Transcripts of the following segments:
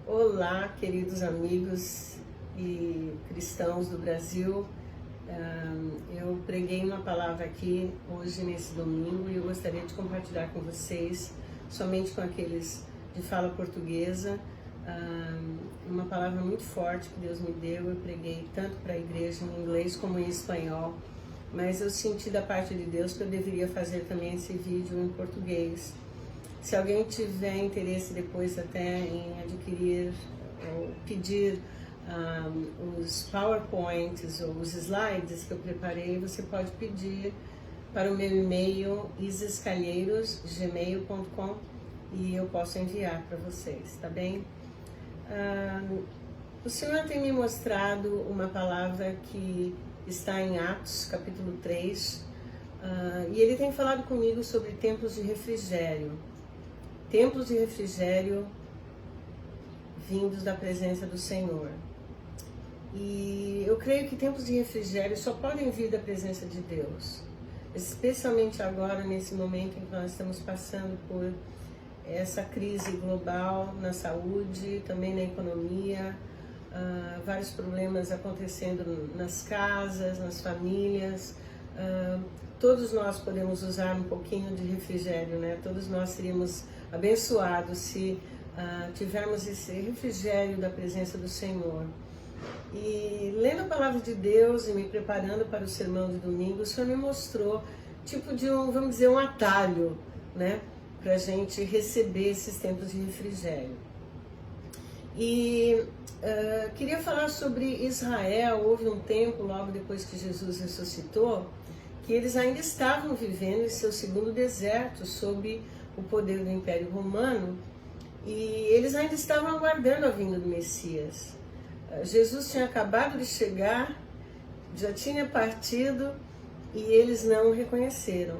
Olá, queridos amigos e cristãos do Brasil. Eu preguei uma palavra aqui hoje, nesse domingo, e eu gostaria de compartilhar com vocês, somente com aqueles de fala portuguesa, uma palavra muito forte que Deus me deu. Eu preguei tanto para a igreja em inglês como em espanhol, mas eu senti da parte de Deus que eu deveria fazer também esse vídeo em português. Se alguém tiver interesse depois até em adquirir ou pedir os PowerPoints ou os slides que eu preparei, você pode pedir para o meu e-mail isescalheiros@gmail.com e eu posso enviar para vocês, tá bem? O Senhor tem me mostrado uma palavra que está em Atos, capítulo 3, e Ele tem falado comigo sobre templos de refrigério. Templos de refrigério vindos da presença do Senhor. E eu creio que templos de refrigério só podem vir da presença de Deus. Especialmente agora, nesse momento em que nós estamos passando por essa crise global na saúde, também na economia, vários problemas acontecendo nas casas, nas famílias. Todos nós podemos usar um pouquinho de refrigério, né? Todos nós seríamos abençoados se tivermos esse refrigério da presença do Senhor. E lendo a palavra de Deus e me preparando para o sermão de domingo, o Senhor me mostrou tipo de vamos dizer, um atalho, né? Para a gente receber esses tempos de refrigério. E queria falar sobre Israel. Houve um tempo, logo depois que Jesus ressuscitou, que eles ainda estavam vivendo em seu segundo deserto, sob o poder do Império Romano, e eles ainda estavam aguardando a vinda do Messias. Jesus tinha acabado de chegar, já tinha partido, e eles não o reconheceram.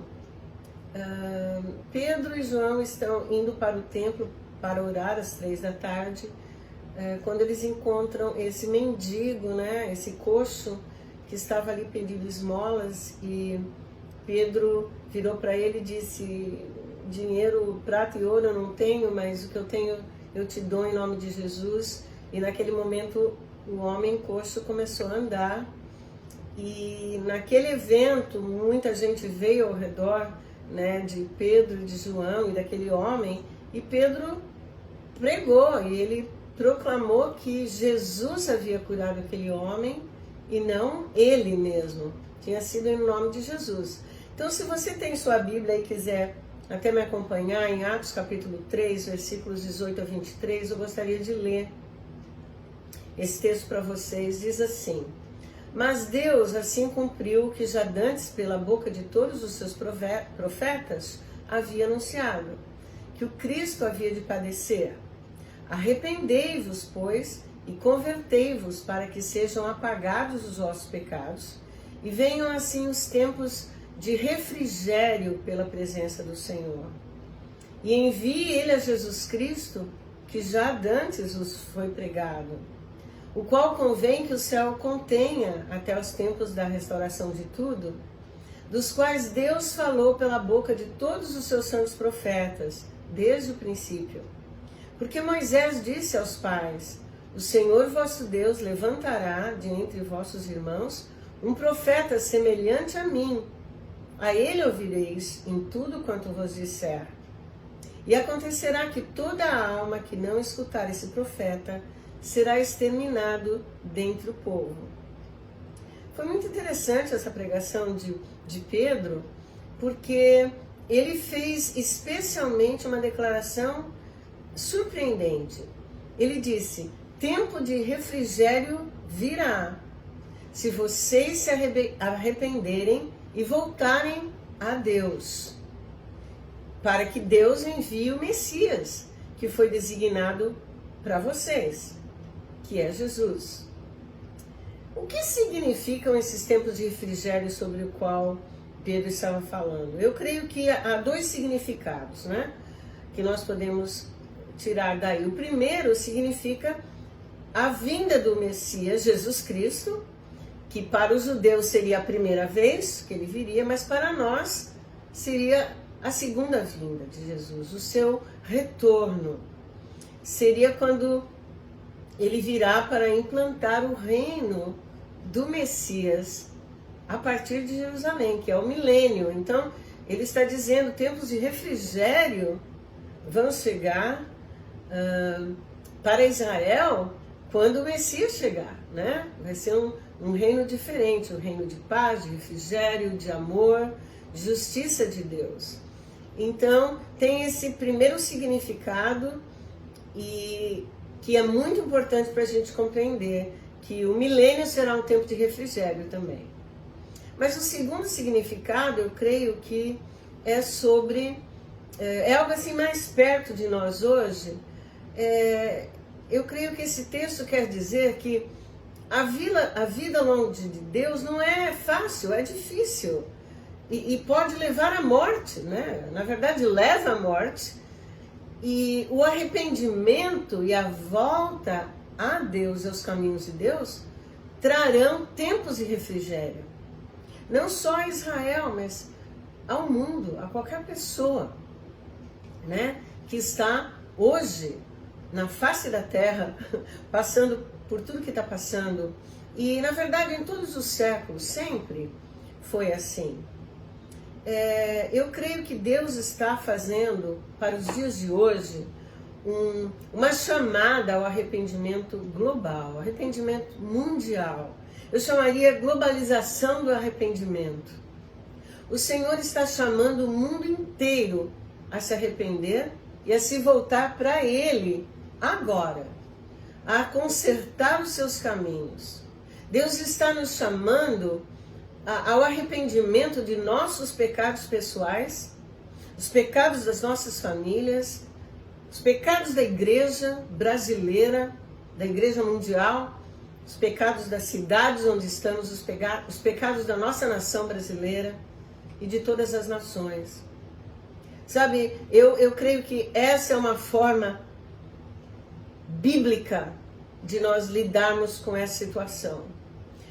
Pedro e João estão indo para o templo para orar às 3 da tarde, quando eles encontram esse mendigo, né, esse coxo, que estava ali pedindo esmolas, e Pedro virou para ele e disse: dinheiro, prata e ouro eu não tenho, mas o que eu tenho eu te dou em nome de Jesus. E naquele momento o homem coxo começou a andar, e naquele evento muita gente veio ao redor, né, de Pedro, de João e daquele homem, e Pedro pregou e ele proclamou que Jesus havia curado aquele homem e não ele mesmo, tinha sido em nome de Jesus. Então, se você tem sua Bíblia e quiser até me acompanhar em Atos capítulo 3, versículos 18 a 23, eu gostaria de ler esse texto para vocês. Diz assim: mas Deus assim cumpriu o que já dantes pela boca de todos os seus profetas havia anunciado, que o Cristo havia de padecer. Arrependei-vos, pois, e convertei-vos, para que sejam apagados os vossos pecados, e venham assim os tempos de refrigério pela presença do Senhor. E envie ele a Jesus Cristo, que já dantes vos foi pregado, o qual convém que o céu contenha até os tempos da restauração de tudo, dos quais Deus falou pela boca de todos os seus santos profetas, desde o princípio. Porque Moisés disse aos pais: o Senhor vosso Deus levantará de entre vossos irmãos um profeta semelhante a mim. A ele ouvireis em tudo quanto vos disser. E acontecerá que toda a alma que não escutar esse profeta será exterminado dentre o povo. Foi muito interessante essa pregação de Pedro, porque ele fez especialmente uma declaração surpreendente. Ele disse: tempo de refrigério virá, se vocês se arrependerem e voltarem a Deus, para que Deus envie o Messias, que foi designado para vocês, que é Jesus. O que significam esses tempos de refrigério sobre o qual Pedro estava falando? Eu creio que há dois significados, né, que nós podemos tirar daí. O primeiro significa a vinda do Messias, Jesus Cristo, que para os judeus seria a primeira vez que ele viria, mas para nós seria a segunda vinda de Jesus, o seu retorno. Seria quando ele virá para implantar o reino do Messias a partir de Jerusalém, que é o milênio. Então, ele está dizendo, tempos de refrigério vão chegar para Israel quando o Messias chegar, né? Vai ser um reino diferente, um reino de paz, de refrigério, de amor, de justiça de Deus. Então, tem esse primeiro significado, e que é muito importante para a gente compreender, que o milênio será um tempo de refrigério também. Mas o segundo significado, eu creio que é sobre, é algo assim mais perto de nós hoje. Eu creio que esse texto quer dizer que a vida longe de Deus não é fácil, é difícil. E pode levar à morte, né? Na verdade, leva à morte. E o arrependimento e a volta a Deus, aos caminhos de Deus, trarão tempos de refrigério. Não só a Israel, mas ao mundo, a qualquer pessoa, né? Que está hoje na face da terra, passando por tudo que está passando. E, na verdade, em todos os séculos, sempre foi assim. Eu creio que Deus está fazendo, para os dias de hoje, uma chamada ao arrependimento global, arrependimento mundial. Eu chamaria globalização do arrependimento. O Senhor está chamando o mundo inteiro a se arrepender e a se voltar para Ele agora, a consertar os seus caminhos. Deus está nos chamando ao arrependimento de nossos pecados pessoais, os pecados das nossas famílias, os pecados da igreja brasileira, da igreja mundial, os pecados das cidades onde estamos, os pecados da nossa nação brasileira e de todas as nações. Sabe, eu creio que essa é uma forma bíblica de nós lidarmos com essa situação.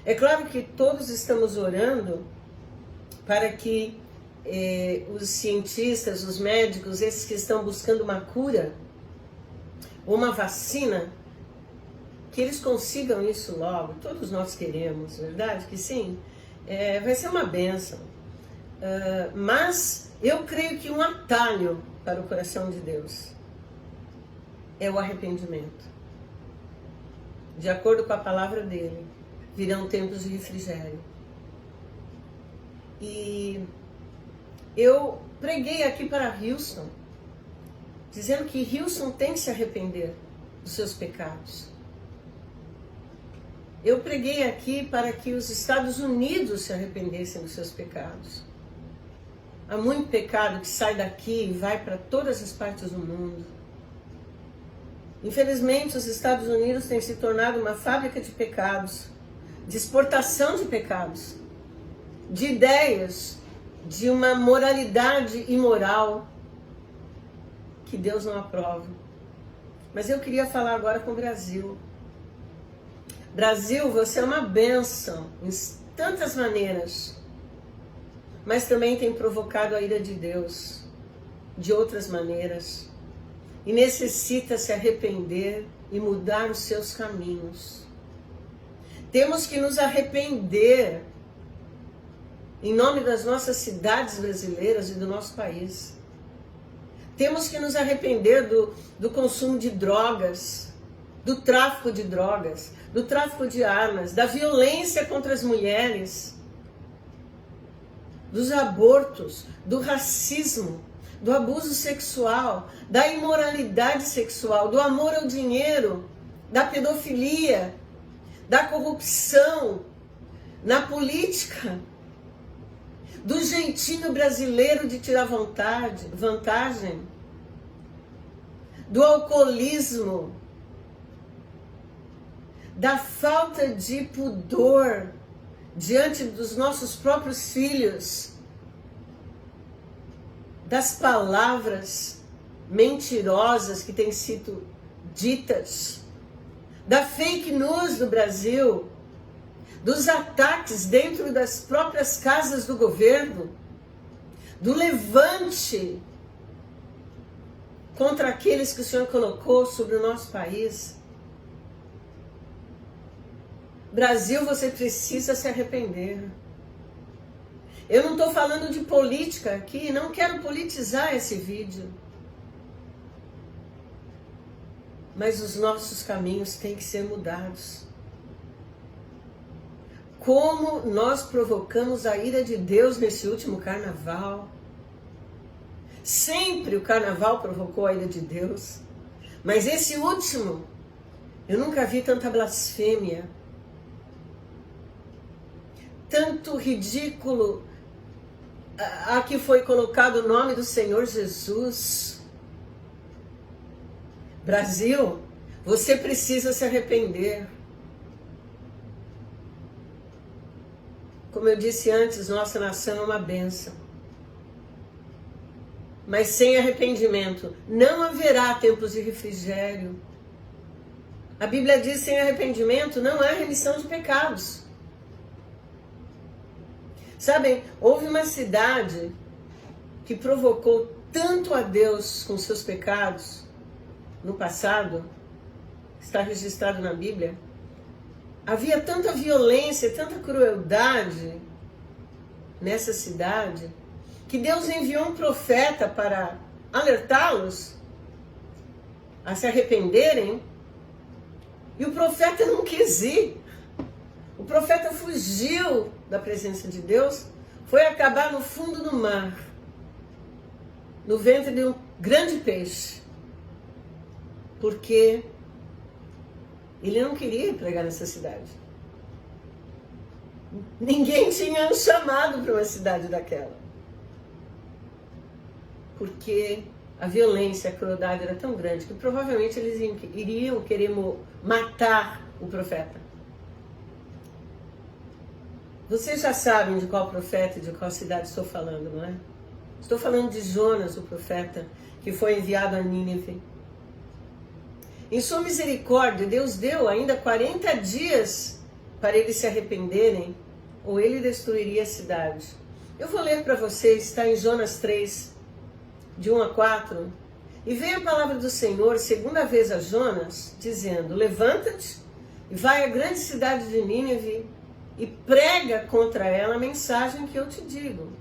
É claro que todos estamos orando para que os cientistas, os médicos, esses que estão buscando uma cura ou uma vacina, que eles consigam isso logo. Todos nós queremos, verdade que sim? Vai ser uma bênção. Mas eu creio que um atalho para o coração de Deus é o arrependimento. De acordo com a palavra dele, virão tempos de refrigério. E eu preguei aqui para Houston, dizendo que Houston tem que se arrepender dos seus pecados. Eu preguei aqui para que os Estados Unidos se arrependessem dos seus pecados. Há muito pecado que sai daqui e vai para todas as partes do mundo. Infelizmente, os Estados Unidos têm se tornado uma fábrica de pecados, de exportação de pecados, de ideias, de uma moralidade imoral que Deus não aprova. Mas eu queria falar agora com o Brasil. Brasil, você é uma bênção em tantas maneiras, mas também tem provocado a ira de Deus de outras maneiras e necessita se arrepender e mudar os seus caminhos. Temos que nos arrepender em nome das nossas cidades brasileiras e do nosso país. Temos que nos arrepender do consumo de drogas, do tráfico de drogas, do tráfico de armas, da violência contra as mulheres, dos abortos, do racismo, do abuso sexual, da imoralidade sexual, do amor ao dinheiro, da pedofilia, da corrupção na política, do jeitinho brasileiro de tirar vantagem, do alcoolismo, da falta de pudor diante dos nossos próprios filhos, das palavras mentirosas que têm sido ditas, da fake news do Brasil, dos ataques dentro das próprias casas do governo, do levante contra aqueles que o Senhor colocou sobre o nosso país. Brasil, você precisa se arrepender. Eu não estou falando de política aqui, não quero politizar esse vídeo. Mas os nossos caminhos têm que ser mudados. Como nós provocamos a ira de Deus nesse último carnaval. Sempre o carnaval provocou a ira de Deus. Mas esse último, eu nunca vi tanta blasfêmia. Tanto ridículo a que foi colocado o nome do Senhor Jesus. Brasil, você precisa se arrepender. Como eu disse antes, nossa nação é uma bênção. Mas sem arrependimento não haverá tempos de refrigério. A Bíblia diz que sem arrependimento não há remissão de pecados. Sabem, houve uma cidade que provocou tanto a Deus com seus pecados no passado, está registrado na Bíblia. Havia tanta violência, tanta crueldade nessa cidade, que Deus enviou um profeta para alertá-los a se arrependerem, e o profeta não quis ir. O profeta fugiu da presença de Deus, foi acabar no fundo do mar, no ventre de um grande peixe, porque ele não queria pregar nessa cidade. Ninguém tinha um chamado para uma cidade daquela, porque a violência, a crueldade era tão grande que provavelmente eles iriam querer matar o profeta. Vocês já sabem de qual profeta e de qual cidade estou falando, não é? Estou falando de Jonas, o profeta, que foi enviado a Nínive. Em sua misericórdia, Deus deu ainda 40 dias para eles se arrependerem, ou ele destruiria a cidade. Eu vou ler para vocês, está em Jonas 3, de 1 a 4. E veio a palavra do Senhor segunda vez a Jonas, dizendo: levanta-te e vai à grande cidade de Nínive e prega contra ela a mensagem que eu te digo.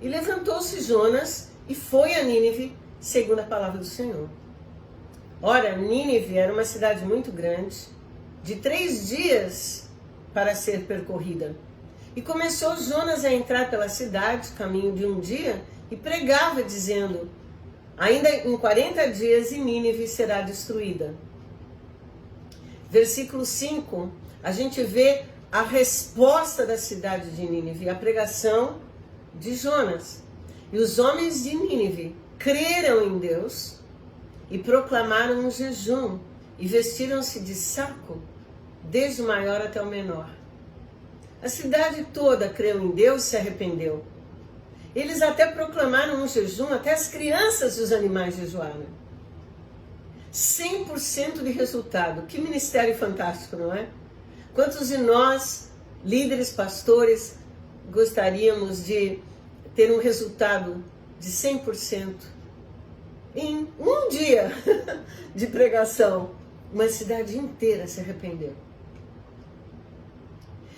E levantou-se Jonas e foi a Nínive, segundo a palavra do Senhor. Ora, Nínive era uma cidade muito grande, de 3 dias para ser percorrida. E começou Jonas a entrar pela cidade, caminho de um dia, e pregava, dizendo: ainda em 40 dias e Nínive será destruída. Versículo 5, a gente vê a resposta da cidade de Nínive, a pregação de Jonas. E os homens de Nínive creram em Deus e proclamaram um jejum e vestiram-se de saco, desde o maior até o menor. A cidade toda creu em Deus e se arrependeu. Eles até proclamaram um jejum, até as crianças e os animais jejuaram. 100% de resultado. Que ministério fantástico, não é? Quantos de nós, líderes, pastores, gostaríamos de ter um resultado de 100% em um dia de pregação? Uma cidade inteira se arrependeu.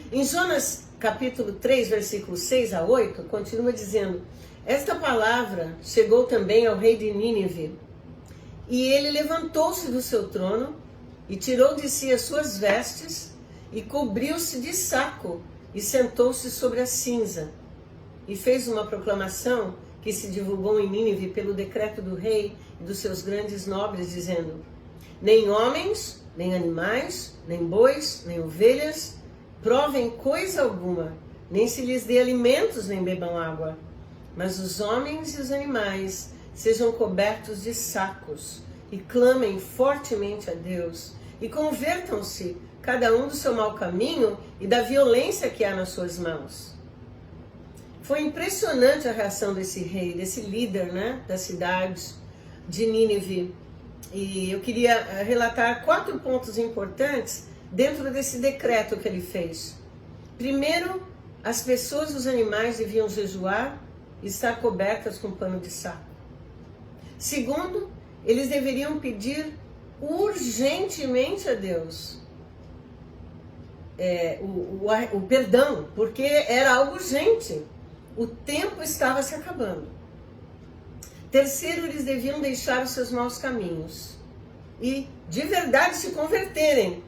Em Jonas capítulo 3, versículos 6 a 8, continua dizendo: esta palavra chegou também ao rei de Nínive, e ele levantou-se do seu trono e tirou de si as suas vestes e cobriu-se de saco e sentou-se sobre a cinza e fez uma proclamação que se divulgou em Nínive pelo decreto do rei e dos seus grandes nobres, dizendo: nem homens, nem animais, nem bois, nem ovelhas provem coisa alguma, nem se lhes dê alimentos, nem bebam água, mas os homens e os animais sejam cobertos de sacos e clamem fortemente a Deus e convertam-se cada um do seu mau caminho e da violência que há nas suas mãos. Foi impressionante a reação desse rei, desse líder, né, da cidade de Nínive. E eu queria relatar 4 pontos importantes dentro desse decreto que ele fez. Primeiro, as pessoas e os animais deviam jejuar e estar cobertas com pano de saco. Segundo, eles deveriam pedir urgentemente a Deus. o perdão, porque era algo urgente. O tempo estava se acabando. Terceiro, eles deviam deixar os seus maus caminhos e de verdade se converterem.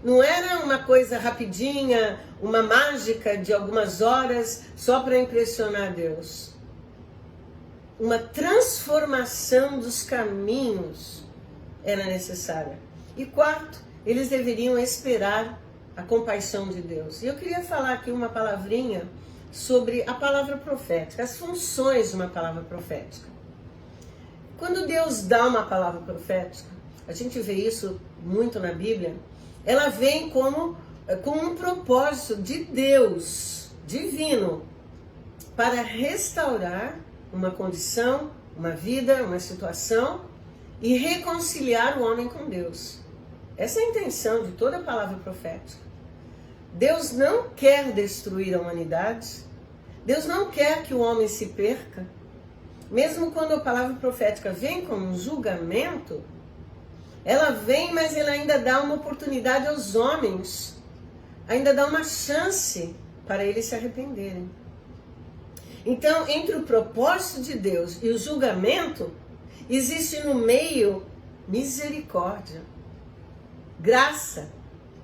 Não era uma coisa rapidinha, uma mágica de algumas horas só para impressionar Deus. Uma transformação dos caminhos era necessária. E quarto, eles deveriam esperar a compaixão de Deus. E eu queria falar aqui uma palavrinha sobre a palavra profética, as funções de uma palavra profética. Quando Deus dá uma palavra profética, a gente vê isso muito na Bíblia, ela vem com um propósito de Deus, divino, para restaurar uma condição, uma vida, uma situação e reconciliar o homem com Deus. Essa é a intenção de toda a palavra profética. Deus não quer destruir a humanidade, Deus não quer que o homem se perca. Mesmo quando a palavra profética vem com um julgamento, ela vem, mas ela ainda dá uma oportunidade aos homens, ainda dá uma chance para eles se arrependerem. Então, entre o propósito de Deus e o julgamento, existe no meio misericórdia, graça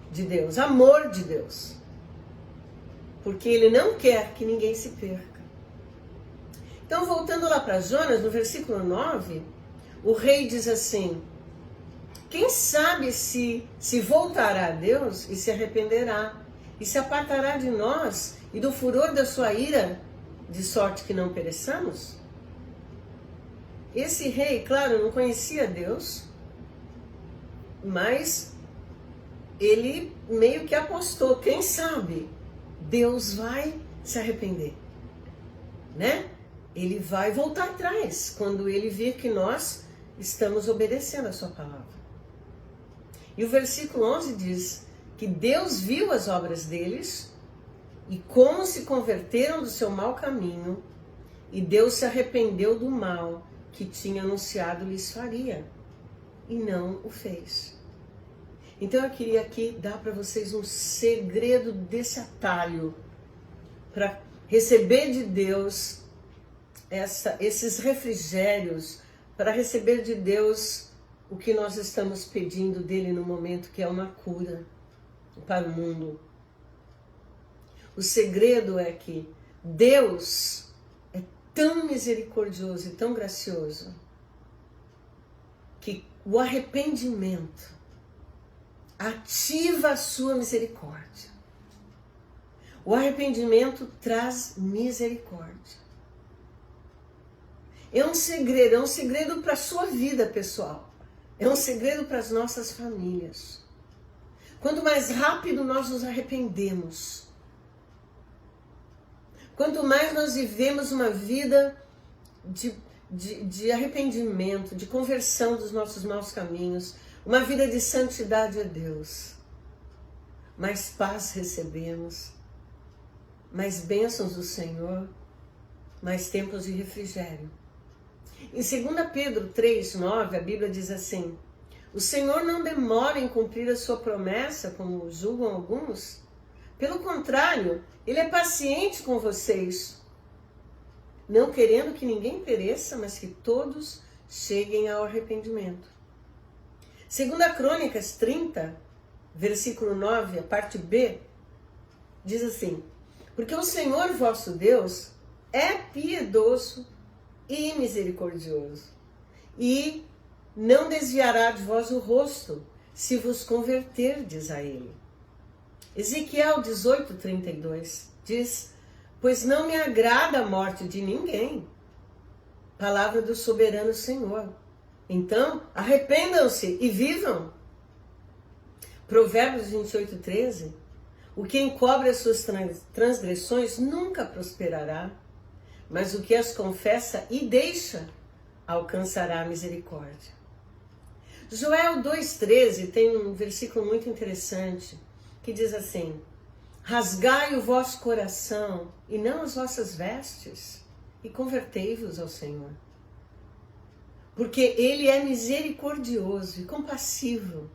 de Deus, amor de Deus. Porque Ele não quer que ninguém se perca. Então, voltando lá para Jonas, no versículo 9, o rei diz assim: quem sabe se voltará a Deus e se arrependerá, e se apartará de nós e do furor da sua ira, de sorte que não pereçamos? Esse rei, claro, não conhecia Deus, mas ele meio que apostou, quem sabe Deus vai se arrepender, né? Ele vai voltar atrás quando ele vir que nós estamos obedecendo a sua palavra. E o versículo 11 diz que Deus viu as obras deles e como se converteram do seu mau caminho, e Deus se arrependeu do mal que tinha anunciado lhes faria, e não o fez. Então eu queria aqui dar para vocês um segredo desse atalho para receber de Deus esses refrigérios, para receber de Deus o que nós estamos pedindo dele no momento, que é uma cura para o mundo. O segredo é que Deus é tão misericordioso e tão gracioso que o arrependimento ativa a sua misericórdia. O arrependimento traz misericórdia. É um segredo para a sua vida pessoal. É um segredo para as nossas famílias. Quanto mais rápido nós nos arrependemos, quanto mais nós vivemos uma vida de arrependimento, de conversão dos nossos maus caminhos, uma vida de santidade a Deus, mais paz recebemos, mais bênçãos do Senhor, mais tempos de refrigério. Em 2 Pedro 3:9, a Bíblia diz assim: o Senhor não demora em cumprir a sua promessa, como julgam alguns. Pelo contrário, Ele é paciente com vocês, não querendo que ninguém pereça, mas que todos cheguem ao arrependimento. 2 Crônicas 30, versículo 9, a parte B, diz assim: porque o Senhor vosso Deus é piedoso e misericordioso, e não desviará de vós o rosto, se vos converterdes a Ele. Ezequiel 18:32 diz: pois não me agrada a morte de ninguém. Palavra do soberano Senhor. Então, arrependam-se e vivam. Provérbios 28:13. O que encobre as suas transgressões nunca prosperará, mas o que as confessa e deixa alcançará a misericórdia. Joel 2:13 tem um versículo muito interessante que diz assim: rasgai o vosso coração e não as vossas vestes, e convertei-vos ao Senhor. Porque Ele é misericordioso e compassivo,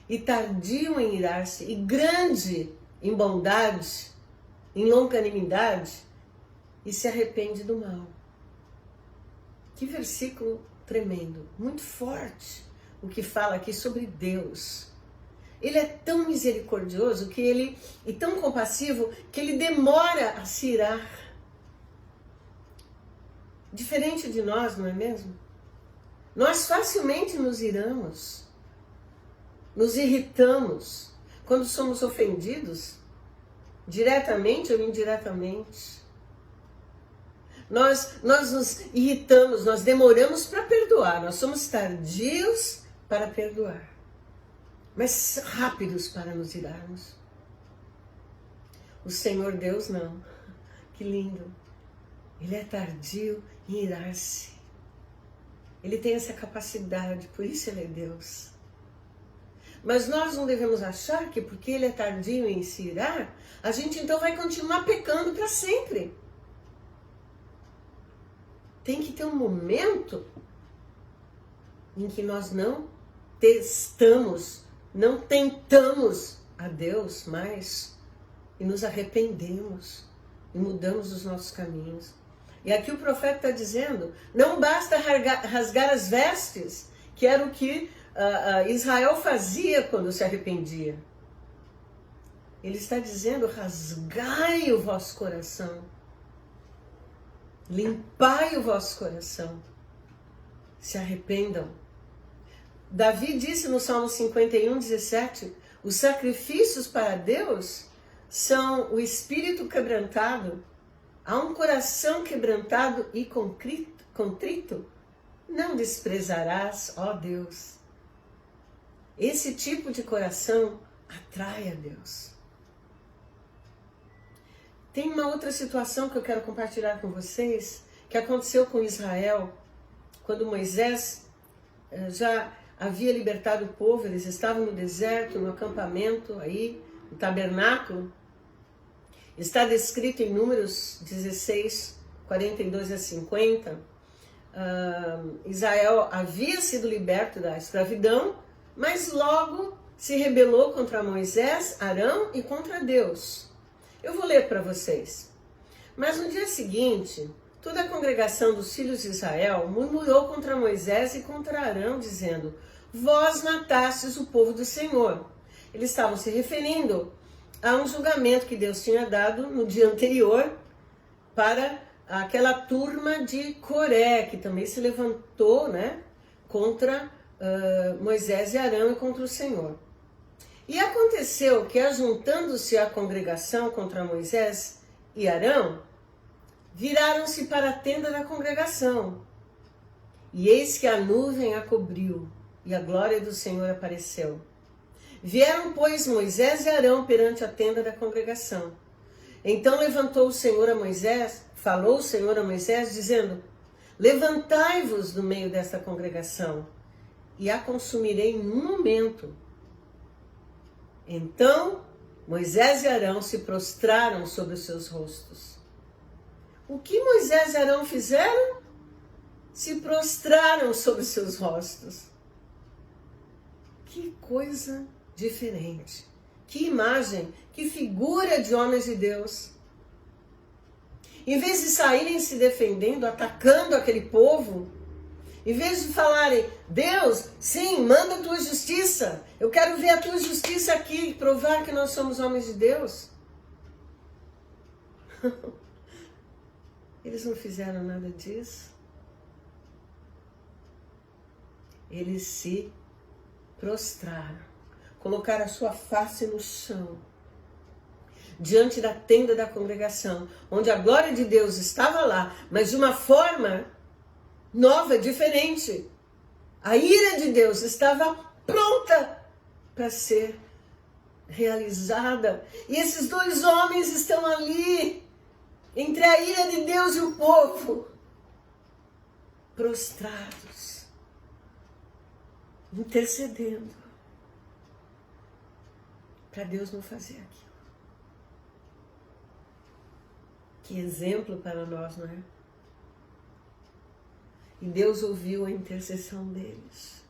e tardio em irar-se, e grande em bondade, em longanimidade e se arrepende do mal. Que versículo tremendo, muito forte o que fala aqui sobre Deus. Ele é tão misericordioso e tão compassivo que ele demora a se irar. Diferente de nós, não é mesmo? Nós facilmente nos iramos, nos irritamos quando somos ofendidos, diretamente ou indiretamente. Nós nos irritamos, nós demoramos para perdoar, nós somos tardios para perdoar, mas rápidos para nos irarmos. O Senhor Deus não. Que lindo. Ele é tardio em irar-se. Ele tem essa capacidade, por isso ele é Deus. Mas nós não devemos achar que porque ele é tardio em se irar, a gente então vai continuar pecando para sempre. Tem que ter um momento em que nós não tentamos a Deus mais e nos arrependemos e mudamos os nossos caminhos. E aqui o profeta está dizendo, não basta rasgar as vestes, que era o que Israel fazia quando se arrependia. Ele está dizendo, rasgai o vosso coração, limpai o vosso coração, se arrependam. Davi disse no Salmo 51, 17, os sacrifícios para Deus são o espírito quebrantado. Há um coração quebrantado e contrito, não desprezarás, ó Deus. Esse tipo de coração atrai a Deus. Tem uma outra situação que eu quero compartilhar com vocês, que aconteceu com Israel, quando Moisés já havia libertado o povo, eles estavam no deserto, no acampamento, aí, no tabernáculo. Está descrito em Números 16, 42 a 50. Israel havia sido liberto da escravidão, mas logo se rebelou contra Moisés, Arão e contra Deus. Eu vou ler para vocês. Mas no dia seguinte, toda a congregação dos filhos de Israel murmurou contra Moisés e contra Arão, dizendo, vós matastes o povo do Senhor. Eles estavam se referindo a um julgamento que Deus tinha dado no dia anterior para aquela turma de Coré, que também se levantou, né, contra Moisés e Arão e contra o Senhor. E aconteceu que, ajuntando-se a congregação contra Moisés e Arão, viraram-se para a tenda da congregação. E eis que a nuvem a cobriu, e a glória do Senhor apareceu. Vieram, pois, Moisés e Arão perante a tenda da congregação. Então levantou o Senhor a Moisés, falou o Senhor a Moisés, dizendo, levantai-vos do meio desta congregação, e a consumirei em um momento. Então Moisés e Arão se prostraram sobre os seus rostos. O que Moisés e Arão fizeram? Se prostraram sobre os seus rostos. Que coisa diferente. Que imagem, que figura de homens de Deus. Em vez de saírem se defendendo, atacando aquele povo, em vez de falarem, Deus, sim, manda a tua justiça, eu quero ver a tua justiça aqui, provar que nós somos homens de Deus. Eles não fizeram nada disso. Eles se prostraram, colocaram a sua face no chão, diante da tenda da congregação, onde a glória de Deus estava lá, mas de uma forma nova, diferente. A ira de Deus estava pronta para ser realizada. E esses dois homens estão ali, entre a ira de Deus e o povo, prostrados, intercedendo para Deus não fazer aquilo. Que exemplo para nós, não é? E Deus ouviu a intercessão deles.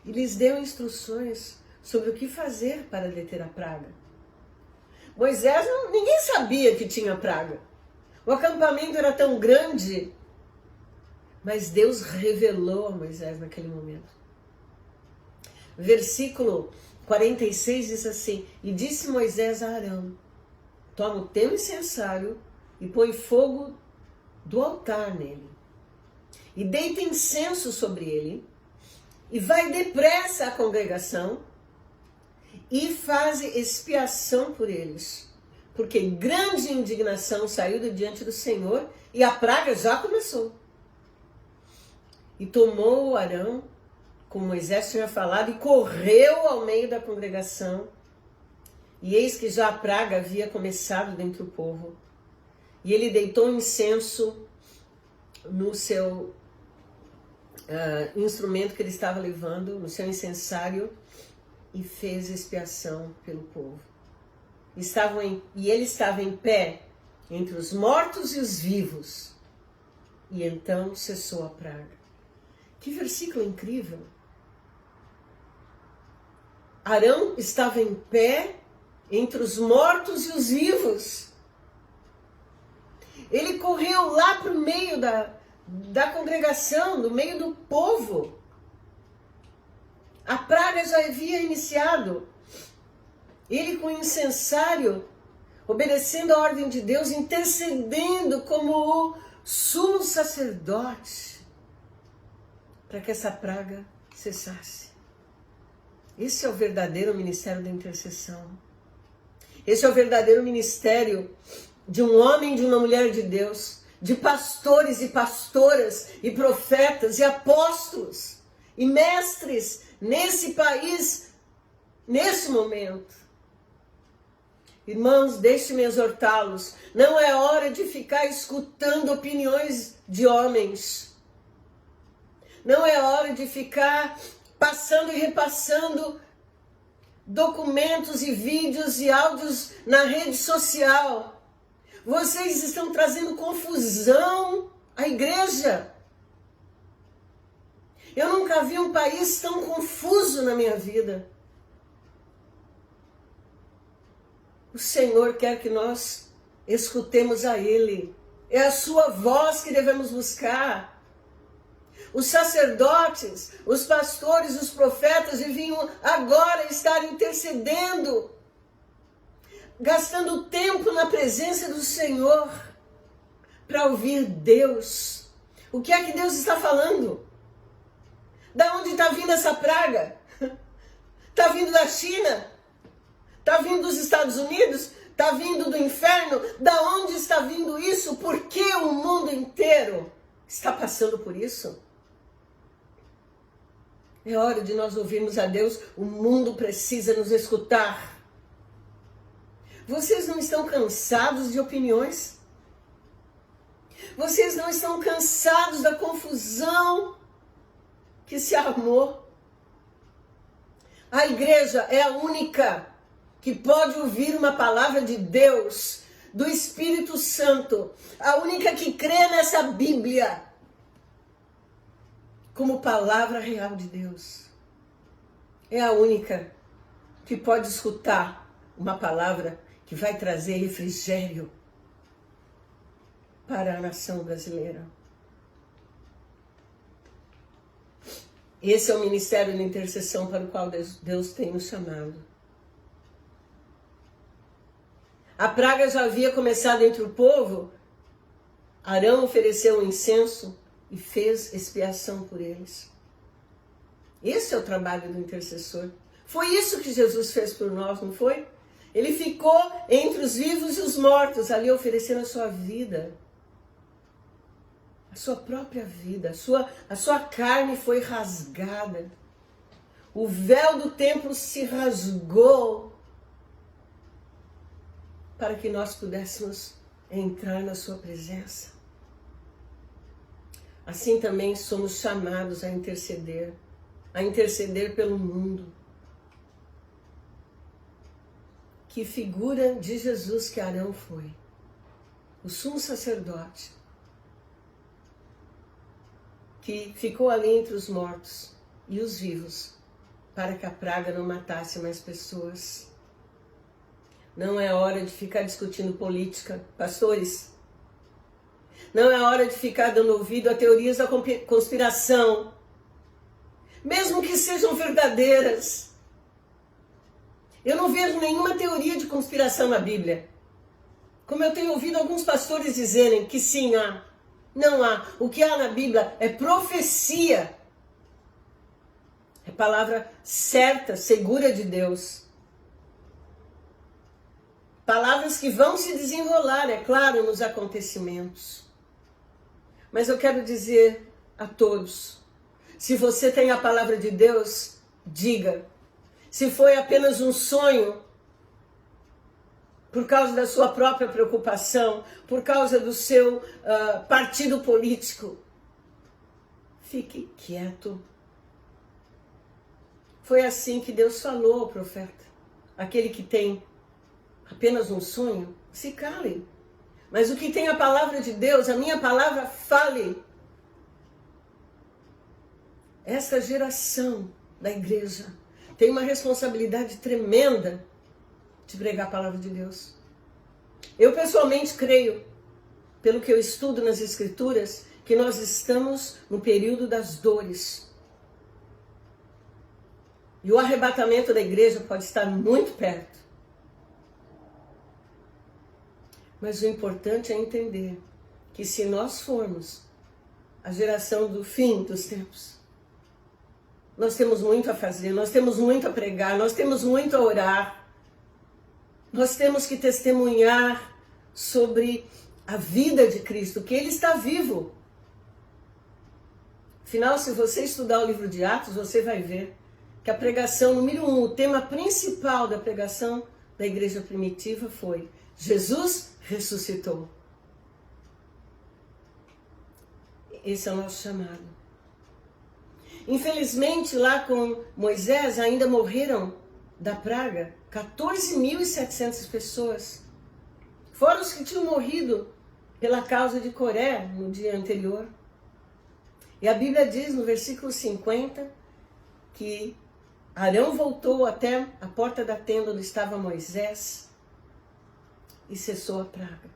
E lhes deu instruções sobre o que fazer para deter a praga. Moisés, ninguém sabia que tinha praga. O acampamento era tão grande, mas Deus revelou a Moisés naquele momento. Versículo 46 diz assim: e disse Moisés a Arão: toma o teu incensário e põe fogo do altar nele, e deita incenso sobre ele, e vai depressa à congregação, e faze expiação por eles, porque grande indignação saiu de diante do Senhor, e a praga já começou. E tomou Arão, como Moisés tinha falado, e correu ao meio da congregação, e eis que já a praga havia começado dentre o povo. E ele deitou incenso no seu instrumento que ele estava levando, no seu incensário, e fez expiação pelo povo. E ele estava em pé entre os mortos e os vivos. E então cessou a praga. Que versículo incrível! Arão estava em pé entre os mortos e os vivos. Ele correu lá para o meio da congregação, no meio do povo. A praga já havia iniciado. Ele com o incensário, obedecendo a ordem de Deus, intercedendo como o sumo sacerdote, para que essa praga cessasse. Esse é o verdadeiro ministério da intercessão. Esse é o verdadeiro ministério de um homem e de uma mulher de Deus, de pastores e pastoras, e profetas e apóstolos, e mestres nesse país, nesse momento. Irmãos, deixe-me exortá-los, não é hora de ficar escutando opiniões de homens. Não é hora de ficar passando e repassando documentos e vídeos e áudios na rede social. Vocês estão trazendo confusão à igreja. Eu nunca vi um país tão confuso na minha vida. O Senhor quer que nós escutemos a Ele. É a sua voz que devemos buscar. Os sacerdotes, os pastores, os profetas deviam agora estar intercedendo, gastando tempo na presença do Senhor para ouvir Deus. O que é que Deus está falando? Da onde está vindo essa praga? Está vindo da China? Está vindo dos Estados Unidos? Está vindo do inferno? Da onde está vindo isso? Por que o mundo inteiro está passando por isso? É hora de nós ouvirmos a Deus. O mundo precisa nos escutar. Vocês não estão cansados de opiniões? Vocês não estão cansados da confusão que se armou? A igreja é a única que pode ouvir uma palavra de Deus, do Espírito Santo. A única que crê nessa Bíblia como palavra real de Deus. É a única que pode escutar uma palavra que vai trazer refrigério para a nação brasileira. Esse é o ministério de intercessão para o qual Deus tem nos chamado. A praga já havia começado entre o povo. Arão ofereceu um incenso e fez expiação por eles. Esse é o trabalho do intercessor. Foi isso que Jesus fez por nós, não foi? Ele ficou entre os vivos e os mortos, ali oferecendo a sua vida. A sua própria vida. A sua carne foi rasgada. O véu do templo se rasgou para que nós pudéssemos entrar na sua presença. Assim também somos chamados a interceder pelo mundo. Que figura de Jesus que Arão foi, o sumo sacerdote, que ficou ali entre os mortos e os vivos, para que a praga não matasse mais pessoas. Não é hora de ficar discutindo política, pastores. Não é hora de ficar dando ouvido a teorias da conspiração, mesmo que sejam verdadeiras. Eu não vejo nenhuma teoria de conspiração na Bíblia. Como eu tenho ouvido alguns pastores dizerem que sim, há. Não há. O que há na Bíblia é profecia. É palavra certa, segura de Deus. Palavras que vão se desenrolar, é claro, nos acontecimentos. Mas eu quero dizer a todos, se você tem a palavra de Deus, diga. Se foi apenas um sonho, por causa da sua própria preocupação, por causa do seu partido político, fique quieto. Foi assim que Deus falou ao profeta. Aquele que tem apenas um sonho, se cale. Mas o que tem a palavra de Deus, a minha palavra, fale. Essa geração da igreja tem uma responsabilidade tremenda de pregar a palavra de Deus. Eu pessoalmente creio, pelo que eu estudo nas Escrituras, que nós estamos no período das dores. E o arrebatamento da igreja pode estar muito perto. Mas o importante é entender que se nós formos a geração do fim dos tempos, nós temos muito a fazer, nós temos muito a pregar, nós temos muito a orar. Nós temos que testemunhar sobre a vida de Cristo, que Ele está vivo. Afinal, se você estudar o livro de Atos, você vai ver que a pregação número 1, o tema principal da pregação da igreja primitiva foi: Jesus ressuscitou. Esse é o nosso chamado. Infelizmente, lá com Moisés, ainda morreram da praga 14.700 pessoas. Fora os que tinham morrido pela causa de Coré no dia anterior. E a Bíblia diz no versículo 50 que Arão voltou até a porta da tenda onde estava Moisés e cessou a praga.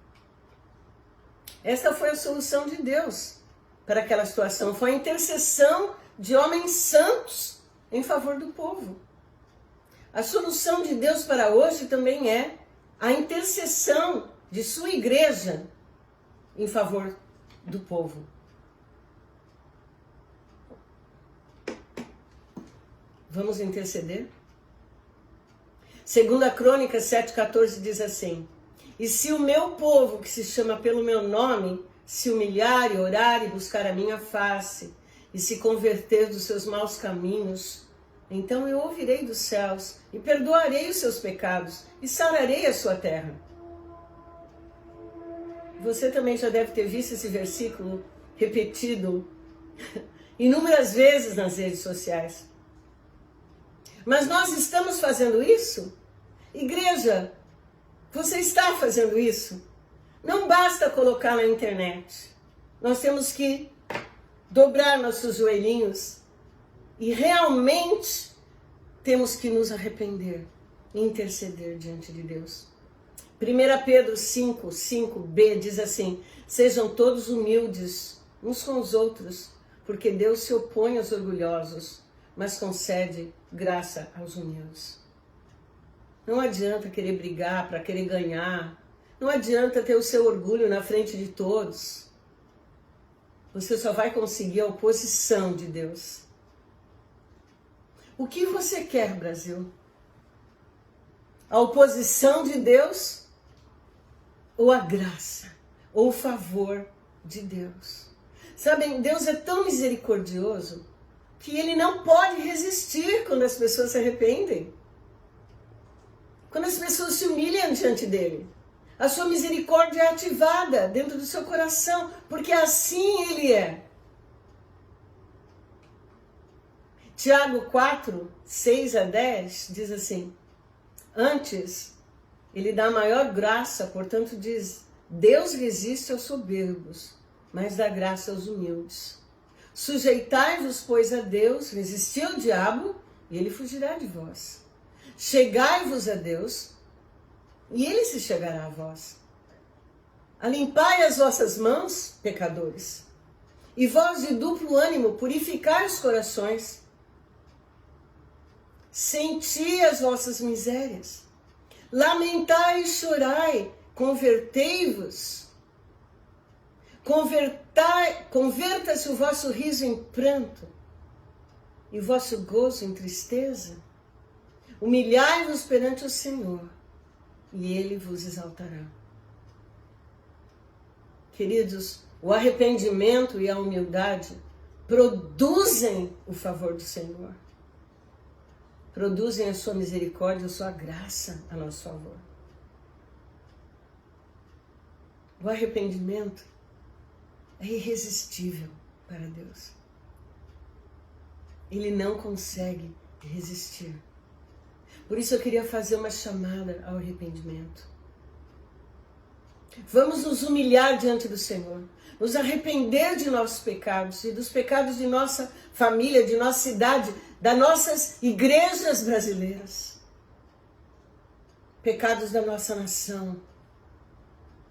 Esta foi a solução de Deus para aquela situação. Foi a intercessão de homens santos em favor do povo. A solução de Deus para hoje também é a intercessão de sua igreja em favor do povo. Vamos interceder? 2 Crônicas 7,14 diz assim: e se o meu povo, que se chama pelo meu nome, se humilhar e orar e buscar a minha face, e se converter dos seus maus caminhos, então eu ouvirei dos céus e perdoarei os seus pecados e sararei a sua terra. Você também já deve ter visto esse versículo repetido inúmeras vezes nas redes sociais. Mas nós estamos fazendo isso? Igreja, você está fazendo isso? Não basta colocar na internet. Nós temos que dobrar nossos joelhinhos e realmente temos que nos arrepender e interceder diante de Deus. 1 Pedro 5:5b diz assim: sejam todos humildes uns com os outros, porque Deus se opõe aos orgulhosos, mas concede graça aos humildes. Não adianta querer brigar para querer ganhar. Não adianta ter o seu orgulho na frente de todos. Você só vai conseguir a oposição de Deus. O que você quer, Brasil? A oposição de Deus ou a graça, ou o favor de Deus? Sabem, Deus é tão misericordioso que Ele não pode resistir quando as pessoas se arrependem. Quando as pessoas se humilham diante dEle. A sua misericórdia é ativada dentro do seu coração, porque assim Ele é. Tiago 4:6-10 diz assim: antes, Ele dá maior graça, portanto diz: Deus resiste aos soberbos, mas dá graça aos humildes. Sujeitai-vos, pois, a Deus, resisti ao diabo, e ele fugirá de vós. Chegai-vos a Deus, e ele se chegará a vós. Alimpai as vossas mãos, pecadores, e vós de duplo ânimo, purificai os corações. Senti as vossas misérias, lamentai e chorai, convertei-vos. Converta-se o vosso riso em pranto, e o vosso gozo em tristeza. Humilhai-vos perante o Senhor, e Ele vos exaltará. Queridos, o arrependimento e a humildade produzem o favor do Senhor. Produzem a sua misericórdia, a sua graça a nosso favor. O arrependimento é irresistível para Deus. Ele não consegue resistir. Por isso eu queria fazer uma chamada ao arrependimento. Vamos nos humilhar diante do Senhor, nos arrepender de nossos pecados e dos pecados de nossa família, de nossa cidade, das nossas igrejas brasileiras. Pecados da nossa nação.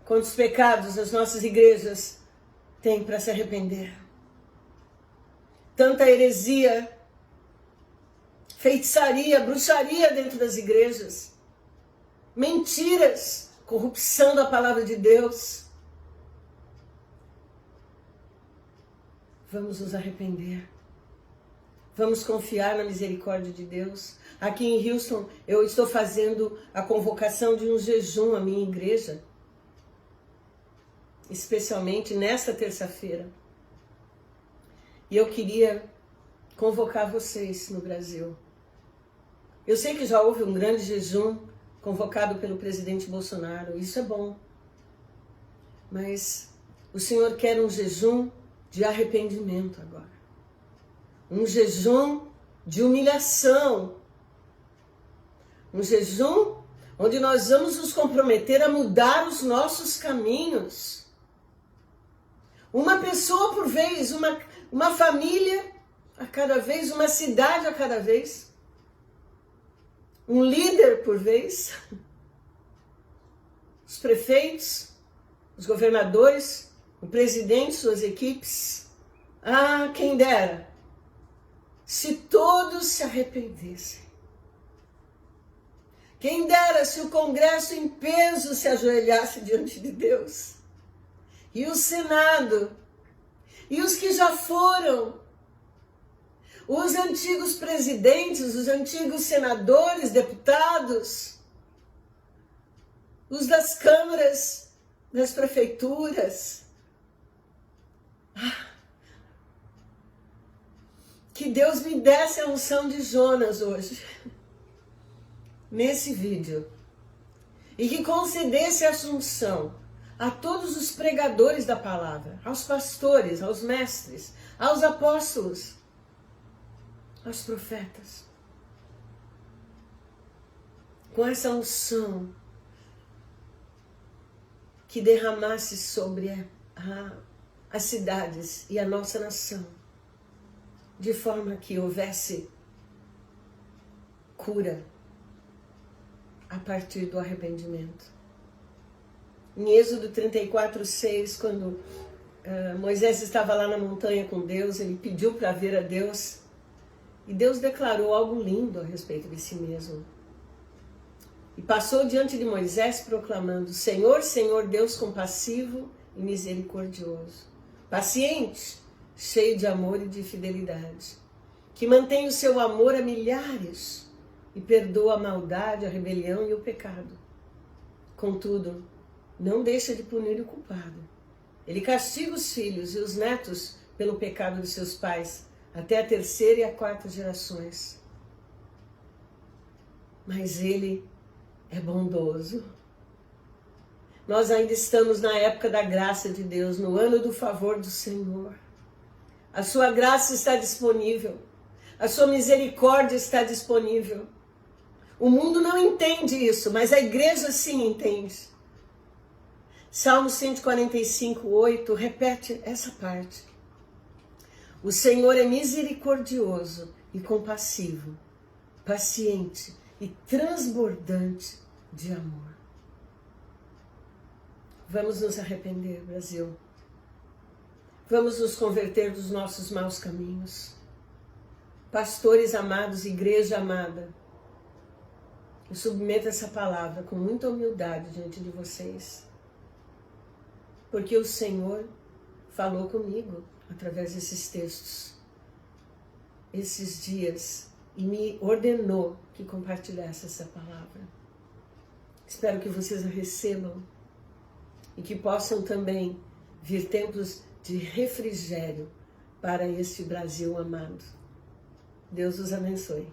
Quantos pecados as nossas igrejas têm para se arrepender? Tanta heresia, feitiçaria, bruxaria dentro das igrejas. Mentiras, corrupção da palavra de Deus. Vamos nos arrepender. Vamos confiar na misericórdia de Deus. Aqui em Houston, eu estou fazendo a convocação de um jejum à minha igreja. Especialmente nesta terça-feira. E eu queria convocar vocês no Brasil. Eu sei que já houve um grande jejum convocado pelo presidente Bolsonaro. Isso é bom. Mas o Senhor quer um jejum de arrependimento agora. Um jejum de humilhação. Um jejum onde nós vamos nos comprometer a mudar os nossos caminhos. Uma pessoa por vez, uma família a cada vez, uma cidade a cada vez. Um líder por vez. Os prefeitos, os governadores, o presidente, suas equipes. Ah, quem dera, se todos se arrependessem. Quem dera se o Congresso em peso se ajoelhasse diante de Deus. E o Senado, e os que já foram, os antigos presidentes, os antigos senadores, deputados, os das câmaras, das prefeituras. Que Deus me desse a unção de Jonas hoje, nesse vídeo, e que concedesse a unção a todos os pregadores da palavra, aos pastores, aos mestres, aos apóstolos, aos profetas. Com essa unção que derramasse sobre as cidades e a nossa nação, de forma que houvesse cura a partir do arrependimento. Em Êxodo 34:6, quando Moisés estava lá na montanha com Deus, ele pediu para ver a Deus, e Deus declarou algo lindo a respeito de si mesmo. E passou diante de Moisés proclamando: Senhor, Senhor, Deus compassivo e misericordioso, paciente, cheio de amor e de fidelidade, que mantém o seu amor a milhares e perdoa a maldade, a rebelião e o pecado. Contudo, não deixa de punir o culpado. Ele castiga os filhos e os netos pelo pecado de seus pais, até a terceira e a quarta gerações. Mas ele é bondoso. Nós ainda estamos na época da graça de Deus, no ano do favor do Senhor. A sua graça está disponível. A sua misericórdia está disponível. O mundo não entende isso, mas a igreja sim entende. Salmo 145:8 repete essa parte. O Senhor é misericordioso e compassivo, paciente e transbordante de amor. Vamos nos arrepender, Brasil. Vamos nos converter dos nossos maus caminhos. Pastores amados, igreja amada, eu submeto essa palavra com muita humildade diante de vocês. Porque o Senhor falou comigo através desses textos, esses dias, e me ordenou que compartilhasse essa palavra. Espero que vocês a recebam e que possam também vir tempos de refrigério para este Brasil amado. Deus os abençoe.